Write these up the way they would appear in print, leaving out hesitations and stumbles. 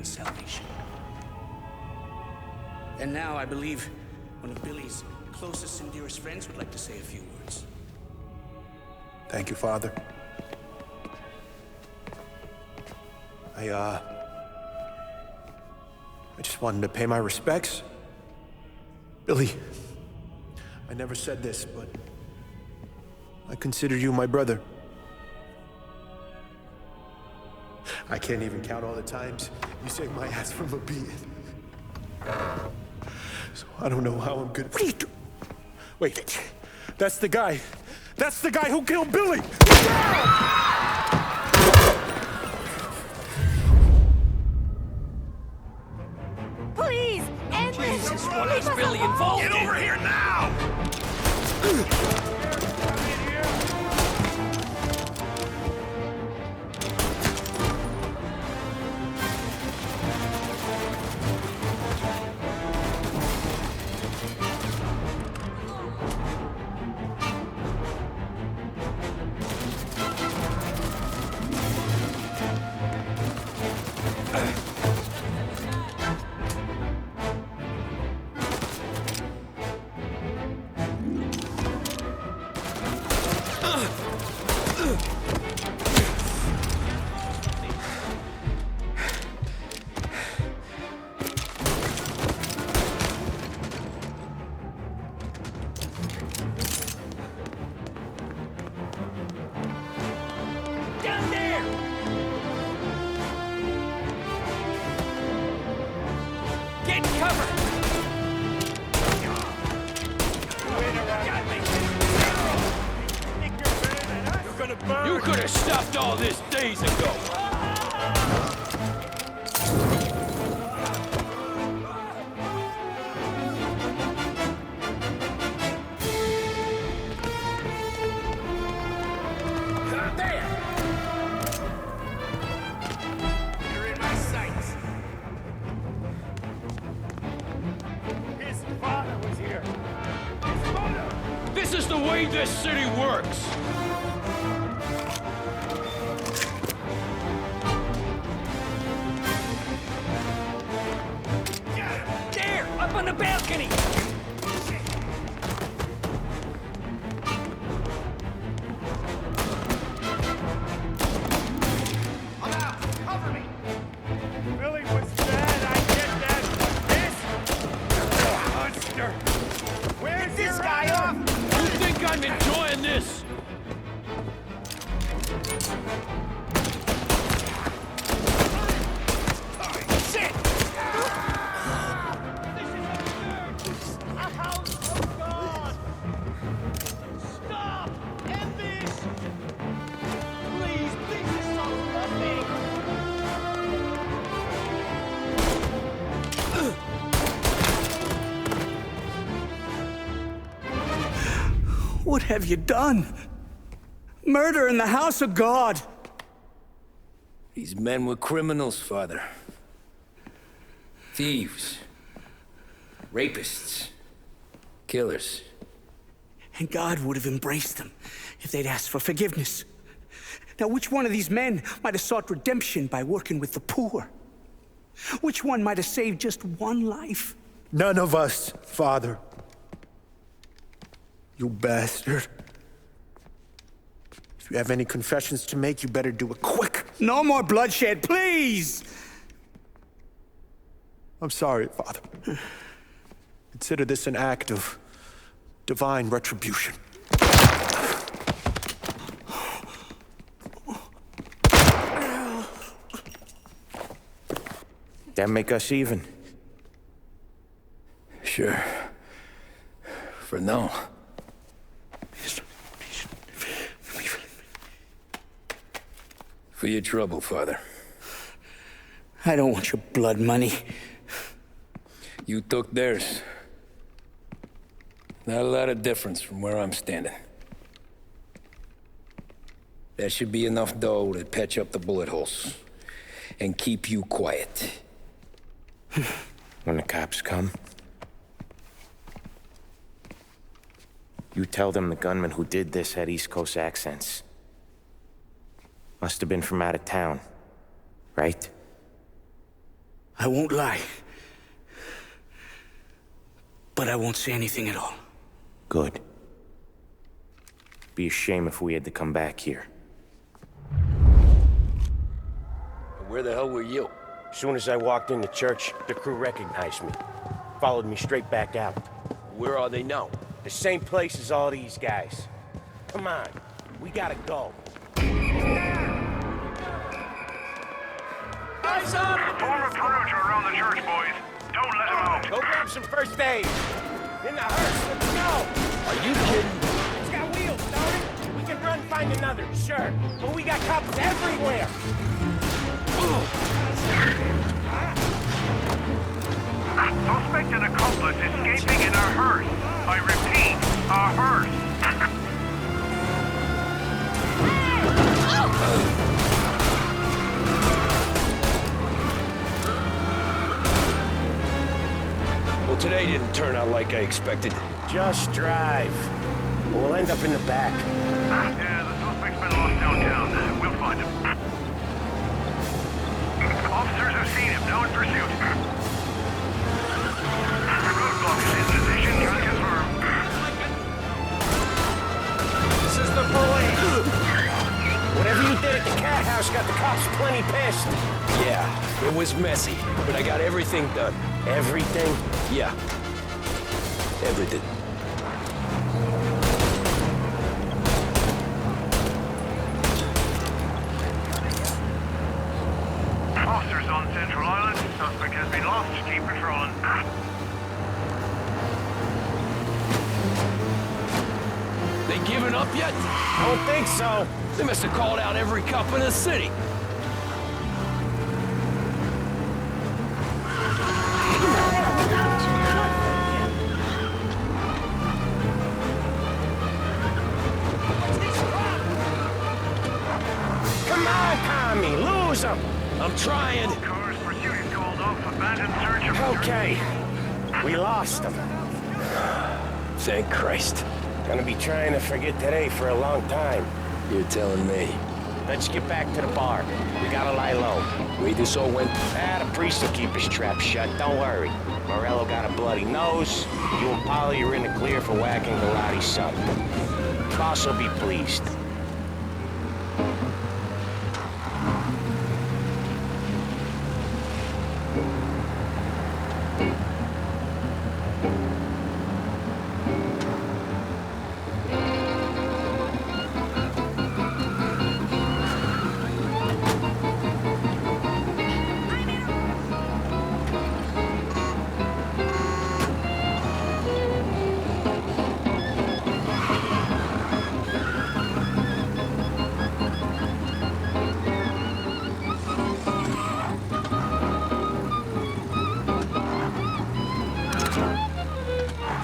gain salvation. And now I believe one of Billy's closest and dearest friends would like to say a few words. Thank you, Father. I just wanted to pay my respects. Billy, I never said this, but I consider you my brother. I can't even count all the times you saved my ass from a beating. So I don't know how I'm gonna... What are you doing? Wait, that's the guy. That's the guy who killed Billy! Please, end this! Jesus, what is Billy involved in? Get over here now! You could have stopped all this days ago. You're in my sights. His father was here. His mother. This is the way this city works. There! Up on the balcony! I'm out. Cover me. Billy was bad. I get that. This monster. Where's this guy off? You think I'm enjoying this? Shit! This is absurd! A house of God! Stop! End this! Please, this is so nothing! What have you done? Murder in the house of God! These men were criminals, Father. Thieves. Rapists. Killers. And God would have embraced them if they'd asked for forgiveness. Now, which one of these men might have sought redemption by working with the poor? Which one might have saved just one life? None of us, Father. You bastard. If you have any confessions to make, you better do it quick. No more bloodshed, please! I'm sorry, Father. Consider this an act of divine retribution. That make us even? Sure. For now. For your trouble, Father. I don't want your blood money. You took theirs. Not a lot of difference from where I'm standing. That should be enough dough to patch up the bullet holes and keep you quiet. When the cops come, you tell them the gunman who did this had East Coast accents. Must have been from out of town, right? I won't lie. But I won't say anything at all. Good. Be a shame if we had to come back here. Where the hell were you? As soon as I walked in the church, the crew recognized me. Followed me straight back out. Where are they now? The same place as all these guys. Come on, we gotta go. Eyes up! Form a perimeter around the church, boys. Don't let them out. Go grab some first aid. In the hearse, let's go. Are you kidding? It's got wheels, don't it? We can run, find another, sure. But we got cops everywhere. Suspected accomplice escaping in a hearse. I repeat, a hearse. Well, today didn't turn out like I expected. Just drive. We'll end up in the back. Yeah, the suspect's been lost downtown. We'll find him. Officers have seen him, now in pursuit. Roadblock is in position, can confirm. This is the police. Whatever you did at the cat house got the cops plenty pissed. Yeah, it was messy, but I got everything done. Everything? Yeah. Everything. Officers on Central Island. Suspect has been lost. Keep patrolling. They giving up yet? Don't think so. They must have called out every cop in the city. Come on, Tommy, lose them. I'm trying. Cars pursuit is called off. Abandoned search of... Okay. We lost them. Thank Christ. Gonna be trying to forget today for a long time. You're telling me. Let's get back to the bar. We gotta lie low. Way this all went. The priest will keep his trap shut, don't worry. Morello got a bloody nose. You and Polly are in the clear for whacking Galati's son. Boss will be pleased.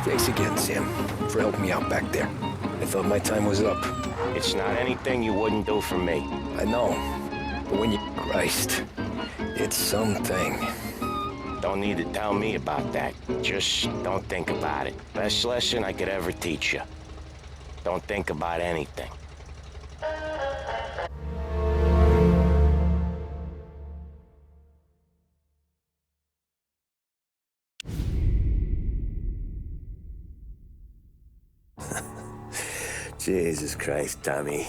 Thanks again, Sam, for helping me out back there. I thought my time was up. It's not anything you wouldn't do for me. I know. But when you... Christ. It's something. Don't need to tell me about that. Just don't think about it. Best lesson I could ever teach you. Don't think about anything. Jesus Christ, Tommy.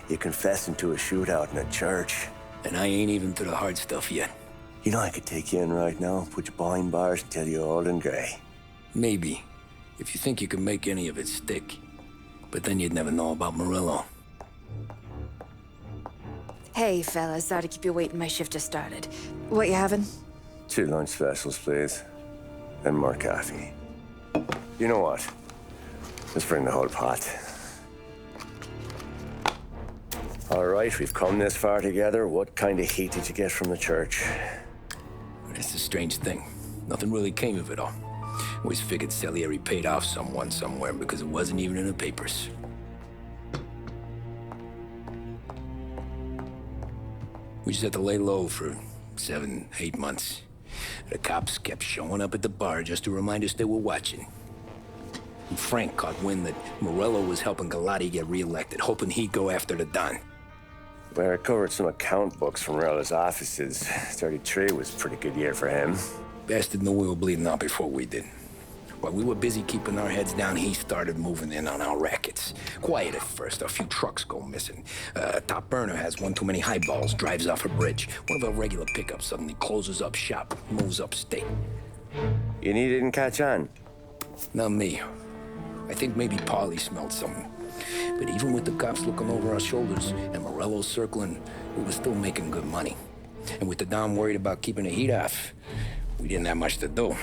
You're confessing to a shootout in a church. And I ain't even to the hard stuff yet. You know I could take you in right now, put you behind bars until you're old and grey. Maybe. If you think you can make any of it stick. But then you'd never know about Morello. Hey, fellas. Sorry to keep you waiting. My shift just started. What you having? 2 lunch specials, please. And more coffee. You know what? Let's bring the whole pot. All right, we've come this far together. What kind of heat did you get from the church? It's a strange thing. Nothing really came of it all. Always figured Salieri paid off someone somewhere because it wasn't even in the papers. We just had to lay low for 7, 8 months. The cops kept showing up at the bar just to remind us they were watching. And Frank caught wind that Morello was helping Galati get reelected, hoping he'd go after the Don. Where I covered some account books from Morello's offices. 33 was a pretty good year for him. Bastard knew we were bleeding out before we did. While we were busy keeping our heads down, he started moving in on our rackets. Quiet at first, a few trucks go missing. Top burner has one too many highballs, drives off a bridge. One of our regular pickups suddenly closes up shop, moves upstate. You didn't catch on? Not me. I think maybe Paulie smelled something. But even with the cops looking over our shoulders and Morello circling, we were still making good money. And with the Dom worried about keeping the heat off, we didn't have much to do.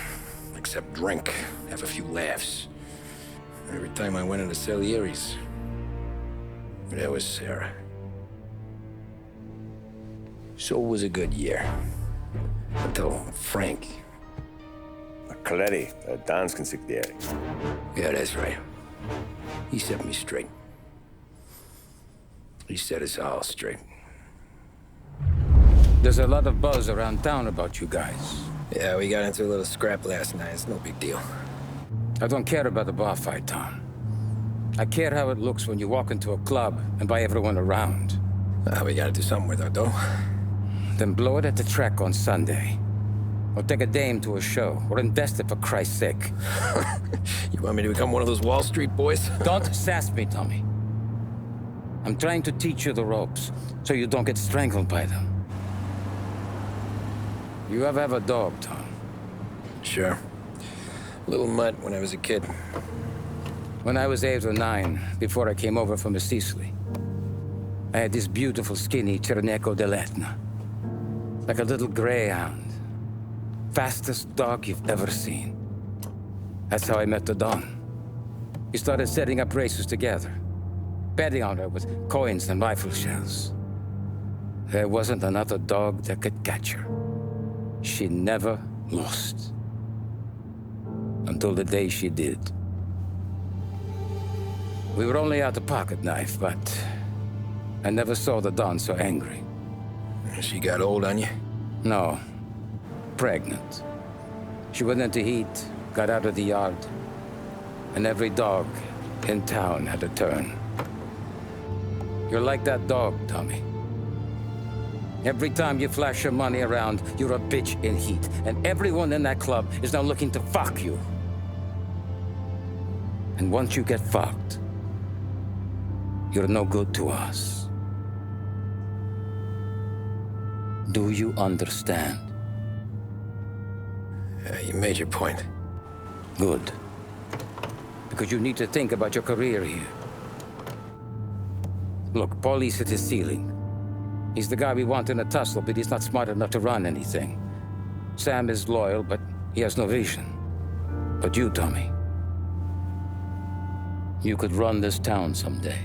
Except drink, have a few laughs. Every time I went into Salieri's, there was Sarah. So it was a good year. Until Frank. Coletti, Don's consigliere. Yeah, that's right. He set me straight. He set us all straight. There's a lot of buzz around town about you guys. Yeah, we got into a little scrap last night. It's no big deal. I don't care about the bar fight, Tom. I care how it looks when you walk into a club and by everyone around. We gotta do something with our dough. Then blow it at the track on Sunday. Or take a dame to a show, or invest it for Christ's sake. You want me to become one of those Wall Street boys? Don't sass me, Tommy. I'm trying to teach you the ropes, so you don't get strangled by them. You ever have a dog, Tom? Sure. Little mutt when I was a kid. When I was 8 or 9, before I came over from Sicily, I had this beautiful, skinny Cerneco dell'Etna. Like a little greyhound. Fastest dog you've ever seen. That's how I met the Don. We started setting up races together, betting on her with coins and rifle shells. There wasn't another dog that could catch her. She never lost. Until the day she did. We were only out a pocket knife, but I never saw the Don so angry. She got old on you? No. Pregnant. She went into heat, got out of the yard, and every dog in town had a turn. You're like that dog, Tommy. Every time you flash your money around, you're a bitch in heat, and everyone in that club is now looking to fuck you. And once you get fucked, you're no good to us. Do you understand? You made your point. Good. Because you need to think about your career here. Look, Paulie's hit his ceiling. He's the guy we want in a tussle, but he's not smart enough to run anything. Sam is loyal, but he has no vision. But you, Tommy, you could run this town someday.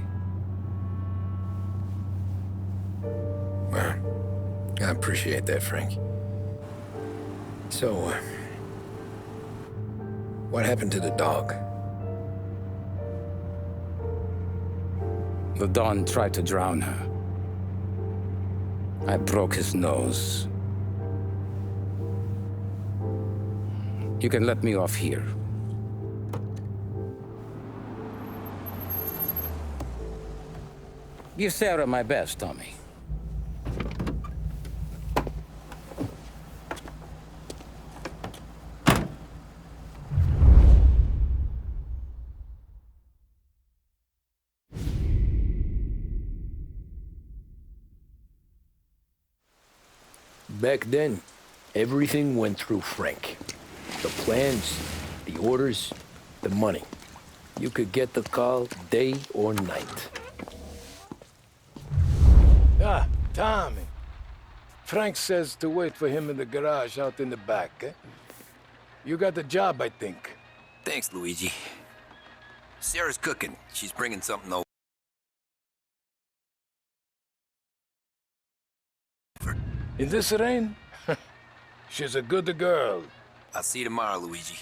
Well, I appreciate that, Frank. So, what happened to the dog? The Don tried to drown her. I broke his nose. You can let me off here. Give Sarah my best, Tommy. Back then, everything went through Frank. The plans, the orders, the money. You could get the call day or night. Ah, Tommy. Frank says to wait for him in the garage out in the back, eh? You got the job, I think. Thanks, Luigi. Sarah's cooking. She's bringing something over. In this rain? She's a good girl. I'll see you tomorrow, Luigi.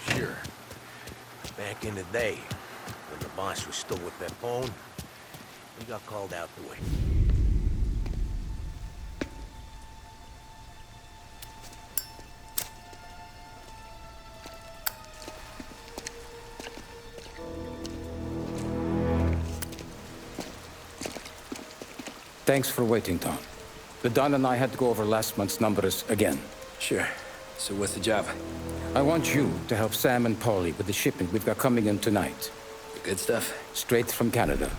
Sure. Back in the day, when the boss was still with Pepone, we got called out to it. Thanks for waiting, Tom. The Don and I had to go over last month's numbers again. Sure. So what's the job? I want you to help Sam and Paulie with the shipment we've got coming in tonight. The good stuff? Straight from Canada.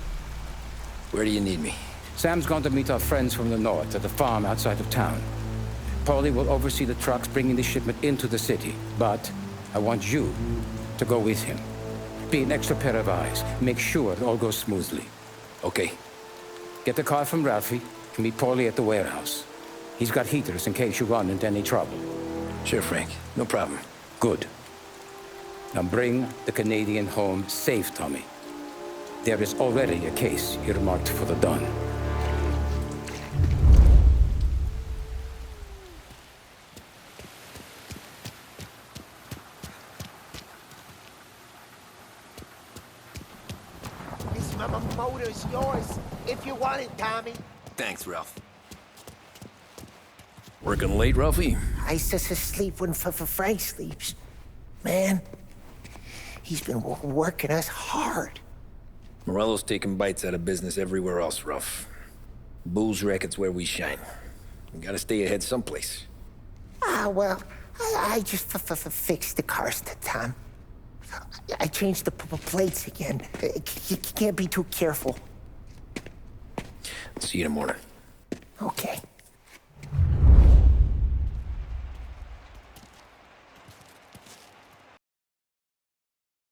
Where do you need me? Sam's going to meet our friends from the north at the farm outside of town. Paulie will oversee the trucks bringing the shipment into the city, but I want you to go with him. Be an extra pair of eyes. Make sure it all goes smoothly. Okay. Get the car from Ralphie and meet Paulie at the warehouse. He's got heaters in case you run into any trouble. Sure, Frank. No problem. Good. Now bring the Canadian home safe, Tommy. There is already a case earmarked for the Don. This motor's yours, if you want it, Tommy. Thanks, Ralph. Working late, Ralphie? I sleep when Frank sleeps. Man, he's been working us hard. Morello's taking bites out of business everywhere else, Ralph. Booze racket's where we shine. We gotta stay ahead someplace. Well, I just fixed the cars, Tom. I changed the plates again. You can't be too careful. See you in the morning. Okay.